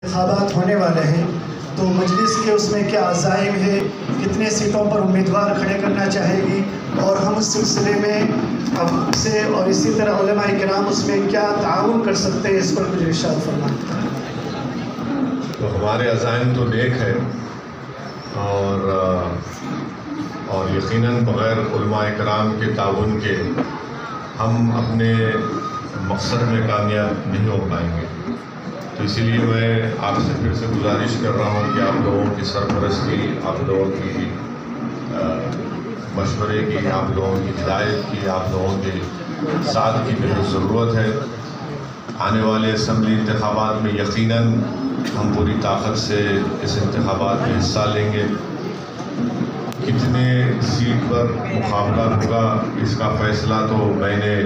انتخابات ہونے والے ہیں تو مجلس کے اس میں کیا عزائم ہے، کتنے سیٹوں پر امیدوار کھڑے کرنا چاہے گی، اور ہم اس سلسلے میں اب سے اور اسی طرح علماء کرام اس میں کیا تعاون کر سکتے ہیں، اس پر کچھ ارشاد فرمائیں۔ تو ہمارے عزائم تو نیک ہے اور یقیناً بغیر علماء کرام کے تعاون کے ہم اپنے مقصد میں کامیاب نہیں ہو پائیں گے۔ تو اسی لیے میں آپ سے پھر سے گزارش کر رہا ہوں کہ آپ لوگوں کی سرپرستی، آپ لوگوں کی مشورے کی، آپ لوگوں کی ہدایت کی، آپ لوگوں کے ساتھ کی بہت ضرورت ہے۔ آنے والے اسمبلی انتخابات میں یقیناً ہم پوری طاقت سے اس انتخابات میں حصہ لیں گے۔ کتنے سیٹ پر مقابلہ ہوگا اس کا فیصلہ تو میں نے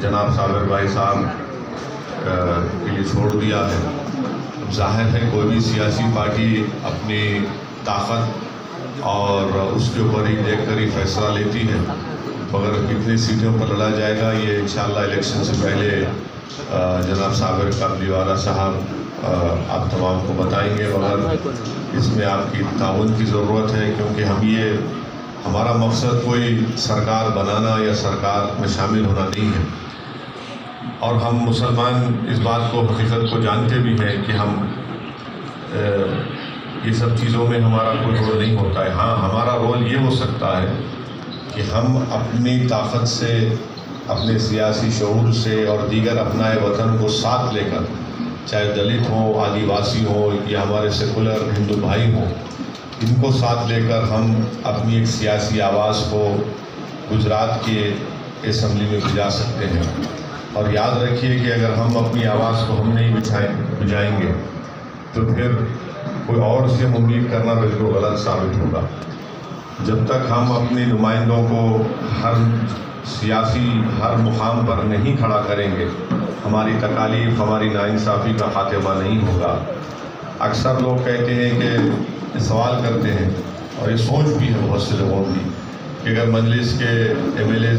جناب صابر بھائی صاحب کے لیے چھوڑ دیا ہے۔ ظاہر ہے کوئی بھی سیاسی پارٹی اپنی طاقت اور اس کے اوپر ہی دیکھ کر ہی فیصلہ لیتی ہے، مگر کتنے سیٹوں پر لڑا جائے گا یہ انشاءاللہ الیکشن سے پہلے جناب صابر قابلیوالہ صاحب آپ تمام کو بتائیں گے، مگر اس میں آپ کی تعاون کی ضرورت ہے، کیونکہ ہمارا مقصد کوئی سرکار بنانا یا سرکار میں شامل ہونا نہیں ہے، اور ہم مسلمان اس بات کو حقیقت کو جانتے بھی ہیں کہ ہم یہ سب چیزوں میں ہمارا کوئی رول نہیں ہوتا ہے۔ ہاں، ہمارا رول یہ ہو سکتا ہے کہ ہم اپنی طاقت سے، اپنے سیاسی شعور سے اور دیگر اپنائے وطن کو ساتھ لے کر، چاہے دلت ہوں، آدیواسی ہوں یا ہمارے سیکولر ہندو بھائی ہوں، ان کو ساتھ لے کر ہم اپنی ایک سیاسی آواز کو گجرات کے اسمبلی میں بجا سکتے ہیں۔ اور یاد رکھیے کہ اگر ہم اپنی آواز کو ہم نہیں بجائیں گے تو پھر کوئی اور سے امید کرنا بالکل غلط ثابت ہوگا۔ جب تک ہم اپنے نمائندوں کو ہر مقام پر نہیں کھڑا کریں گے، ہماری تکالیف، ہماری ناانصافی کا خاتمہ نہیں ہوگا۔ اکثر لوگ کہتے ہیں کہ سوال کرتے ہیں، اور یہ سوچ بھی ہے بہت سے لوگوں کی، کہ اگر مجلس کے ایم ایل اے